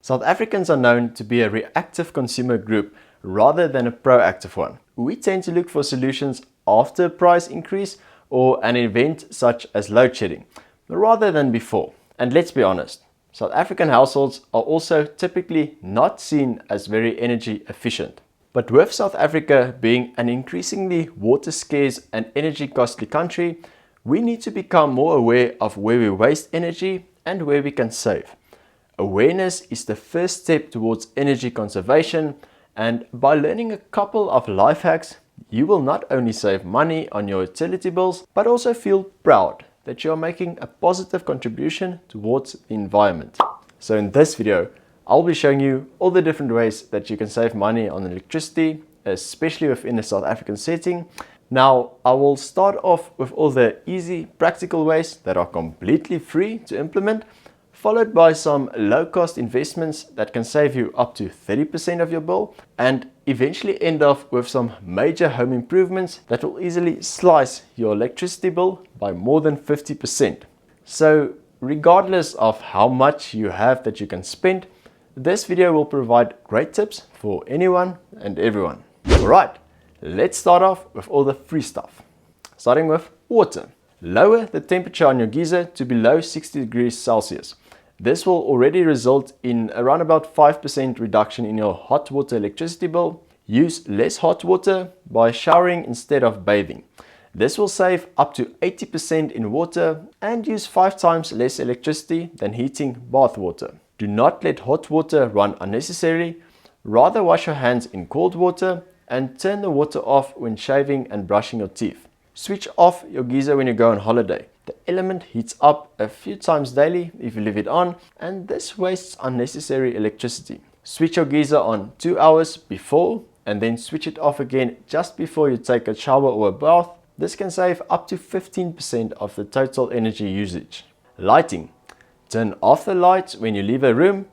South Africans are known to be a reactive consumer group rather than a proactive one. We tend to look for solutions after a price increase or an event such as load shedding, rather than before. And let's be honest, South African households are also typically not seen as very energy efficient. But with South Africa being an increasingly water scarce and energy costly country, we need to become more aware of where we waste energy and where we can save. Awareness is the first step towards energy conservation, and by learning a couple of life hacks, you will not only save money on your utility bills, but also feel proud that you are making a positive contribution towards the environment. So in this video, I'll be showing you all the different ways that you can save money on electricity, especially within a South African setting. Now, I will start off with all the easy, practical ways that are completely free to implement, followed by some low-cost investments that can save you up to 30% of your bill, and eventually end off with some major home improvements that will easily slice your electricity bill by more than 50%. So, regardless of how much you have that you can spend, this video will provide great tips for anyone and everyone. Alright, let's start off with all the free stuff. Starting with water. Lower the temperature on your geyser to below 60 degrees Celsius. This will already result in around about 5% reduction in your hot water electricity bill. Use less hot water by showering instead of bathing. This will save up to 80% in water and use 5 times less electricity than heating bath water. Do not let hot water run unnecessarily. Rather wash your hands in cold water and turn the water off when shaving and brushing your teeth. Switch off your geyser when you go on holiday. The element heats up a few times daily if you leave it on, and this wastes unnecessary electricity. Switch your geyser on 2 hours before and then switch it off again just before you take a shower or a bath. This can save up to 15% of the total energy usage. Lighting. Turn off the lights when you leave a room.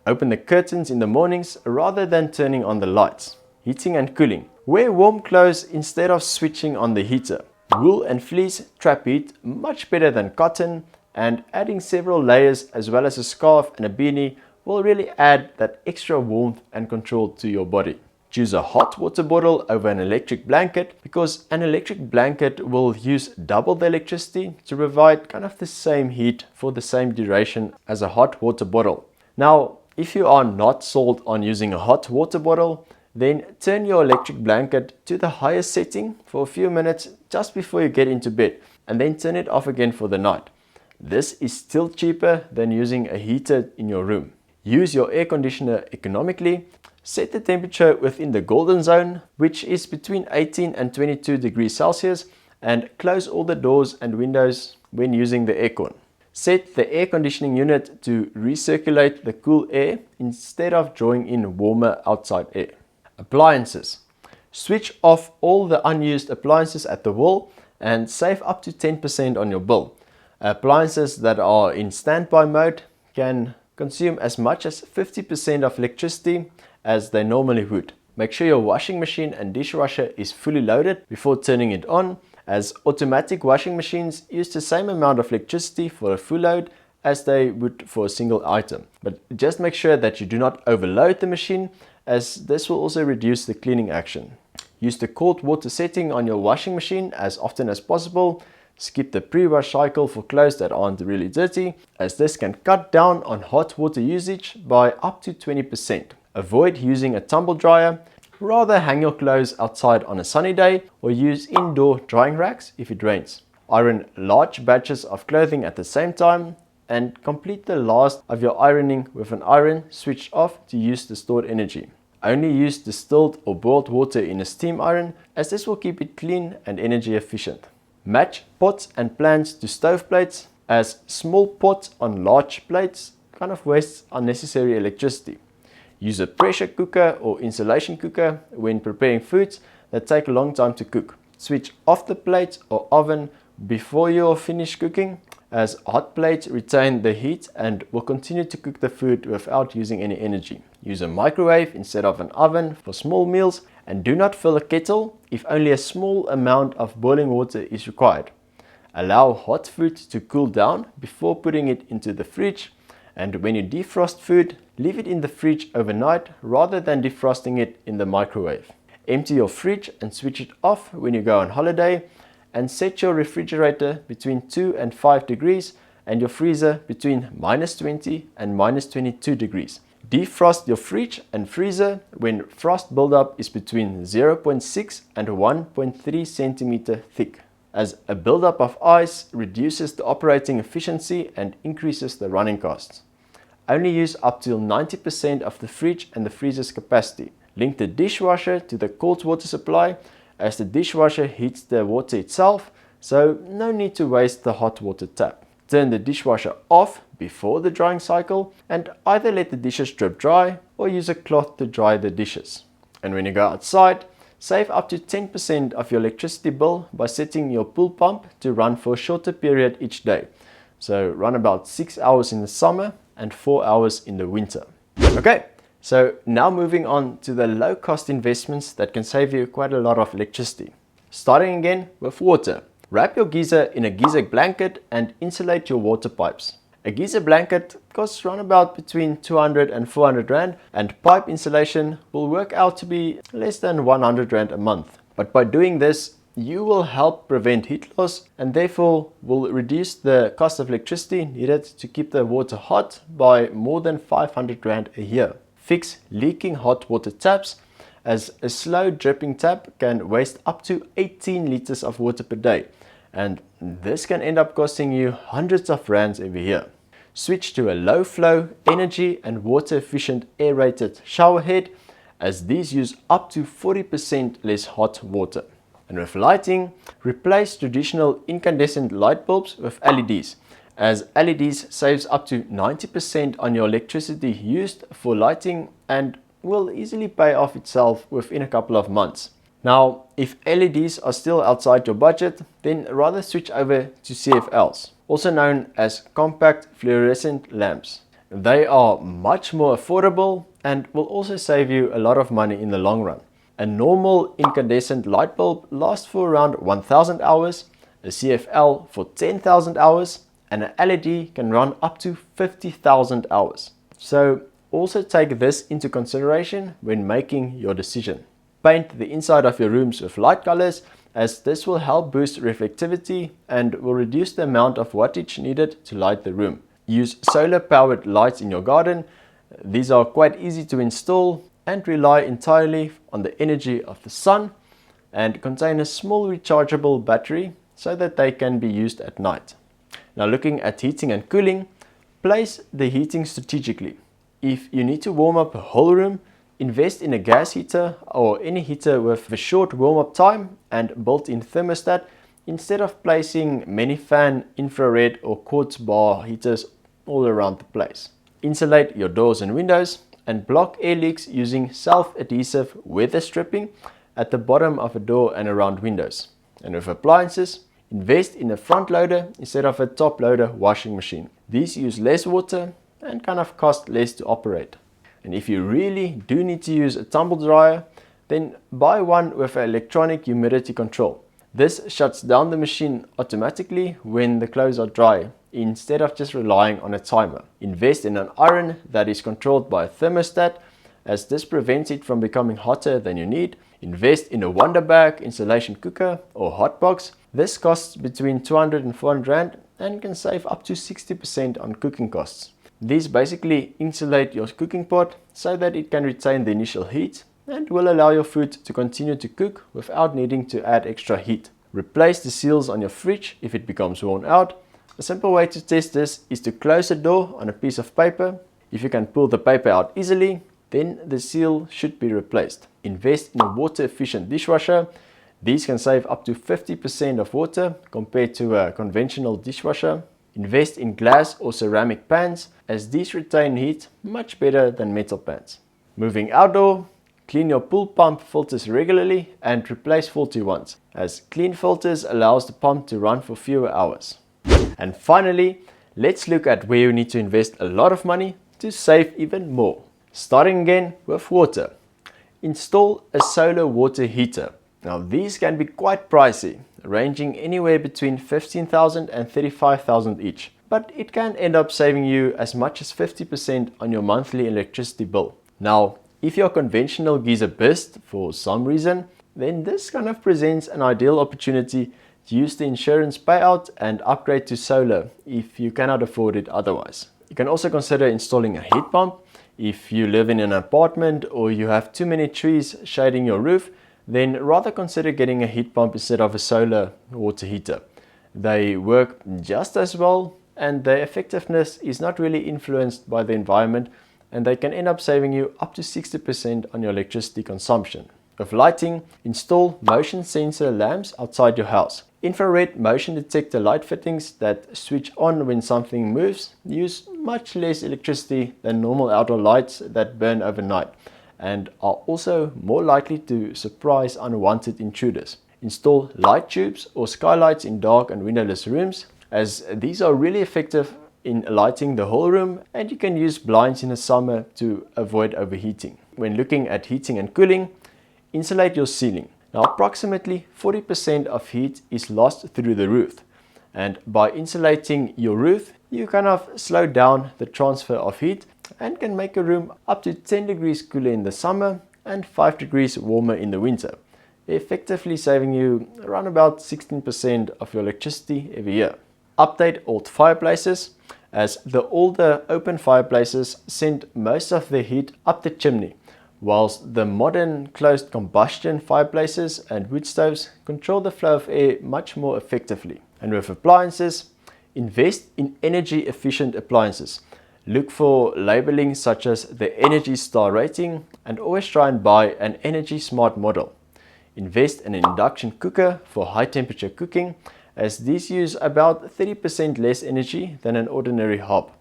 Open the curtains in the mornings rather than turning on the lights. Heating and cooling. Wear warm clothes instead of switching on the heater. Wool and fleece trap heat much better than cotton, and adding several layers as well as a scarf and a beanie will really add that extra warmth and control to your body. Choose a hot water bottle over an electric blanket because an electric blanket will use double the electricity to provide kind of the same heat for the same duration as a hot water bottle. Now, if you are not sold on using a hot water bottle, then turn your electric blanket to the highest setting for a few minutes just before you get into bed, and then turn it off again for the night. This is still cheaper than using a heater in your room. Use your air conditioner economically. Set the temperature within the golden zone, which is between 18 and 22 degrees Celsius, and close all the doors and windows when using the aircon. Set the air conditioning unit to recirculate the cool air instead of drawing in warmer outside air. Appliances. Switch off all the unused appliances at the wall and save up to 10% on your bill. Appliances that are in standby mode can consume as much as 50% of electricity as they normally would. Make sure your washing machine and dishwasher is fully loaded before turning it on, as automatic washing machines use the same amount of electricity for a full load as they would for a single item. But just make sure that you do not overload the machine, as this will also reduce the cleaning action. Use the cold water setting on your washing machine as often as possible. Skip the pre-wash cycle for clothes that aren't really dirty, as this can cut down on hot water usage by up to 20%. Avoid using a tumble dryer. Rather hang your clothes outside on a sunny day or use indoor drying racks if it rains. Iron large batches of clothing at the same time, and complete the last of your ironing with an iron switched off to use the stored energy. Only use distilled or boiled water in a steam iron, as this will keep it clean and energy efficient. Match pots and plants to stove plates, as small pots on large plates kind of wastes unnecessary electricity. Use a pressure cooker or insulation cooker when preparing foods that take a long time to cook. Switch off the plate or oven before you are finished cooking, as hot plates retain the heat and will continue to cook the food without using any energy. Use a microwave instead of an oven for small meals, and do not fill a kettle if only a small amount of boiling water is required. Allow hot food to cool down before putting it into the fridge, And when you defrost food, leave it in the fridge overnight rather than defrosting it in the microwave. Empty your fridge and switch it off when you go on holiday, and set your refrigerator between 2 and 5 degrees and your freezer between -20 and -22 degrees. Defrost your fridge and freezer when frost buildup is between 0.6 and 1.3 centimeter thick, as a buildup of ice reduces the operating efficiency and increases the running costs. Only use up to 90% of the fridge and the freezer's capacity. Link the dishwasher to the cold water supply, as the dishwasher heats the water itself, so no need to waste the hot water tap. Turn the dishwasher off before the drying cycle and either let the dishes drip dry or use a cloth to dry the dishes. And when you go outside, save up to 10% of your electricity bill by setting your pool pump to run for a shorter period each day. So run about 6 hours in the summer and 4 hours in the winter. Okay, so now moving on to the low cost investments that can save you quite a lot of electricity. Starting again with water. Wrap your geyser in a geyser blanket and insulate your water pipes. A geyser blanket costs around about between 200 and 400 Rand, and pipe insulation will work out to be less than 100 Rand a month. But by doing this, you will help prevent heat loss and therefore will reduce the cost of electricity needed to keep the water hot by more than 500 Rand a year. Fix leaking hot water taps, as a slow dripping tap can waste up to 18 liters of water per day, and this can end up costing you hundreds of rands every year. Switch to a low flow, energy and water efficient aerated shower head, as these use up to 40% less hot water. And with lighting, replace traditional incandescent light bulbs with LEDs, as LEDs saves up to 90% on your electricity used for lighting and will easily pay off itself within a couple of months. Now, if LEDs are still outside your budget, then rather switch over to CFLs, also known as compact fluorescent lamps. They are much more affordable and will also save you a lot of money in the long run. A normal incandescent light bulb lasts for around 1000 hours, a CFL for 10,000 hours, and an LED can run up to 50,000 hours. So also take this into consideration when making your decision. Paint the inside of your rooms with light colors, as this will help boost reflectivity and will reduce the amount of wattage needed to light the room. Use solar powered lights in your garden. These are quite easy to install and rely entirely on the energy of the sun, and contain a small rechargeable battery so that they can be used at night. Now, looking at heating and cooling, place the heating strategically. If you need to warm up a whole room, invest in a gas heater or any heater with a short warm-up time and built-in thermostat, instead of placing many fan, infrared or quartz bar heaters all around the place. Insulate your doors and windows and block air leaks using self-adhesive weather stripping at the bottom of a door and around windows. And with appliances, invest in a front loader instead of a top loader washing machine. These use less water and kind of cost less to operate. And if you really do need to use a tumble dryer, then buy one with an electronic humidity control. This shuts down the machine automatically when the clothes are dry, instead of just relying on a timer. Invest in an iron that is controlled by a thermostat, as this prevents it from becoming hotter than you need. Invest in a Wonder Bag insulation cooker or hot box. This costs between 200 and 400 Rand and can save up to 60% on cooking costs. These basically insulate your cooking pot so that it can retain the initial heat and will allow your food to continue to cook without needing to add extra heat. Replace the seals on your fridge if it becomes worn out. A simple way to test this is to close the door on a piece of paper. If you can pull the paper out easily, then the seal should be replaced. Invest in a water efficient dishwasher. These can save up to 50% of water compared to a conventional dishwasher. Invest in glass or ceramic pans, as these retain heat much better than metal pans. Moving outdoor, clean your pool pump filters regularly and replace faulty ones, as clean filters allows the pump to run for fewer hours. And finally, let's look at where you need to invest a lot of money to save even more. Starting again with water. Install a solar water heater. Now, these can be quite pricey, ranging anywhere between 15,000 and 35,000 each. but it can end up saving you as much as 50% on your monthly electricity bill. Now, if your conventional geyser bursts for some reason, then this kind of presents an ideal opportunity to use the insurance payout and upgrade to solar if you cannot afford it otherwise. You can also consider installing a heat pump. If you live in an apartment or you have too many trees shading your roof, then rather consider getting a heat pump instead of a solar water heater. They work just as well, and their effectiveness is not really influenced by the environment, and they can end up saving you up to 60% on your electricity consumption. With lighting, install motion sensor lamps outside your house. Infrared motion detector light fittings that switch on when something moves use much less electricity than normal outdoor lights that burn overnight, and are also more likely to surprise unwanted intruders. Install light tubes or skylights in dark and windowless rooms, as these are really effective in lighting the whole room, and you can use blinds in the summer to avoid overheating. When looking at heating and cooling, insulate your ceiling. Now, approximately 40% of heat is lost through the roof, and by insulating your roof, you kind of slow down the transfer of heat and can make a room up to 10 degrees cooler in the summer and 5 degrees warmer in the winter, effectively saving you around about 16% of your electricity every year. Update old fireplaces, as the older open fireplaces send most of the heat up the chimney, whilst the modern closed combustion fireplaces and wood stoves control the flow of air much more effectively. And with appliances, invest in energy efficient appliances. Look for labeling such as the Energy Star rating, and always try and buy an Energy Smart model. Invest in an induction cooker for high temperature cooking, as these use about 30% less energy than an ordinary hob.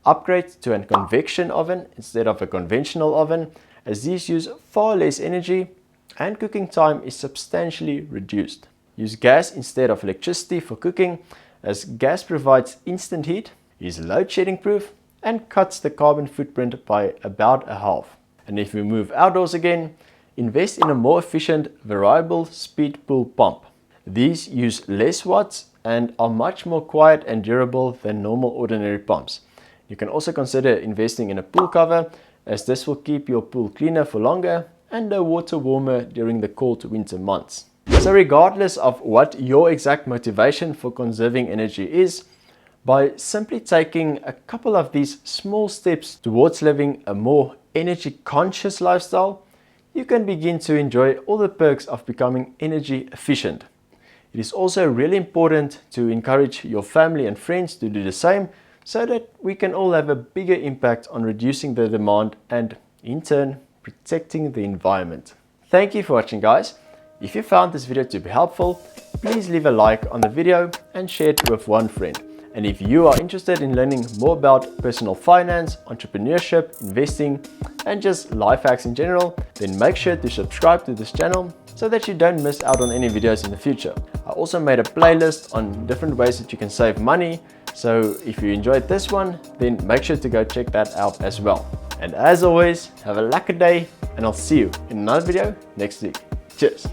Upgrade to a convection oven instead of a conventional oven, as these use far less energy and cooking time is substantially reduced. Use gas instead of electricity for cooking, as gas provides instant heat, is load shedding proof, and cuts the carbon footprint by about a half. And if we move outdoors again, invest in a more efficient variable speed pool pump. These use less watts and are much more quiet and durable than normal ordinary pumps. You can also consider investing in a pool cover, as this will keep your pool cleaner for longer and the water warmer during the cold winter months. So regardless of what your exact motivation for conserving energy is, by simply taking a couple of these small steps towards living a more energy conscious lifestyle, you can begin to enjoy all the perks of becoming energy efficient. It is also really important to encourage your family and friends to do the same, so that we can all have a bigger impact on reducing the demand and, in turn, protecting the environment. Thank you for watching, guys. If you found this video to be helpful, please leave a like on the video and share it with one friend. And if you are interested in learning more about personal finance, entrepreneurship, investing, and just life hacks in general, then make sure to subscribe to this channel so that you don't miss out on any videos in the future. I also made a playlist on different ways that you can save money, so if you enjoyed this one, then make sure to go check that out as well. And as always, have a lekker day, and I'll see you in another video next week. Cheers!